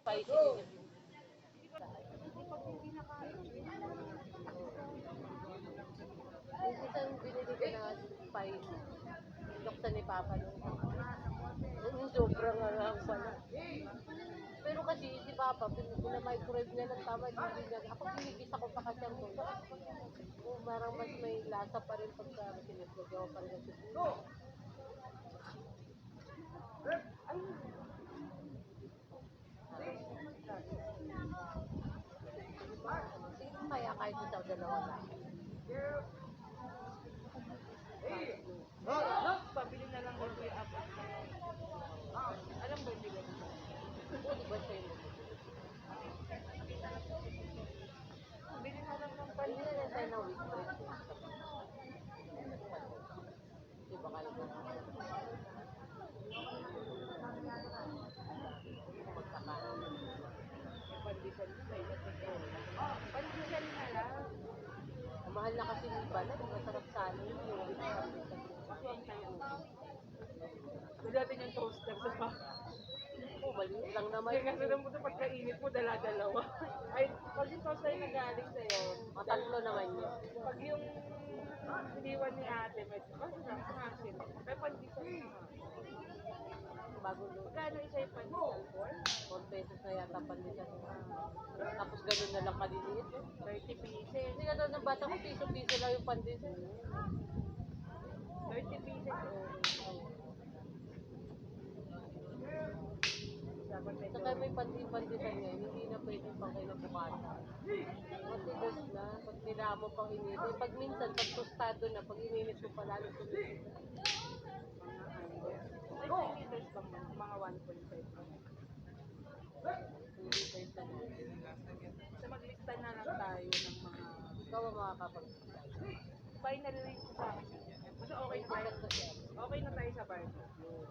spicy din yung minsan binili ko na spicy. Binuksan ni Papa nung sobrang alam pala. Pero kasi si Papa, pina-microwave niya ng tama, hindi niya. Ako binibisa ko pa kasi ang tulo. Parang mas may lasa pa rin pagka sinipagyaw pa rin ang sibuyas. Sige kaya kahit isang dalawa lang. Pabili na lang ako yung apat. Alam ba yung bigat? Oo, di ba siya yung Bili na lang ng Pwede na tayo ng week break. Di ba kayo na magkakaroon? pandesal na pandesal na lang. Ang mahal na kasi ng balat, masarap sana yun. Suwag tayo. Dadating yung toaster sa pa. Oo, maliit lang naman. Kaya kasi naman ito pagkainit mo, dala-dalawa. Ay, pag yung toaster na galing sa'yo, Matatlo naman yun. pag yung iniwan ni ate, medyo hassle. May pandesal na. Bagong luto. Magkano isa yung pandesal for? 4 pesos na yata pandesal. Tapos ganun na lang kaliliit. 30 pieces. Hindi ka ng bata ko, piso-piso lang yung pandesal. 30 pieces. Dapat may Saka may pandesal ngayon, hindi na pwedeng pang kinabukata. Matigas na, pag nila mo pang init. Pag minsan, pag tostado na, pag ininit mo pa lalo tuloy. May 2 liters pa mo, mga 1.5. Hindi pa yung So maglista na lang tayo ng mga ikaw ang makakapag-style. final list sa akin. Basta okay na tayo sa barbecue.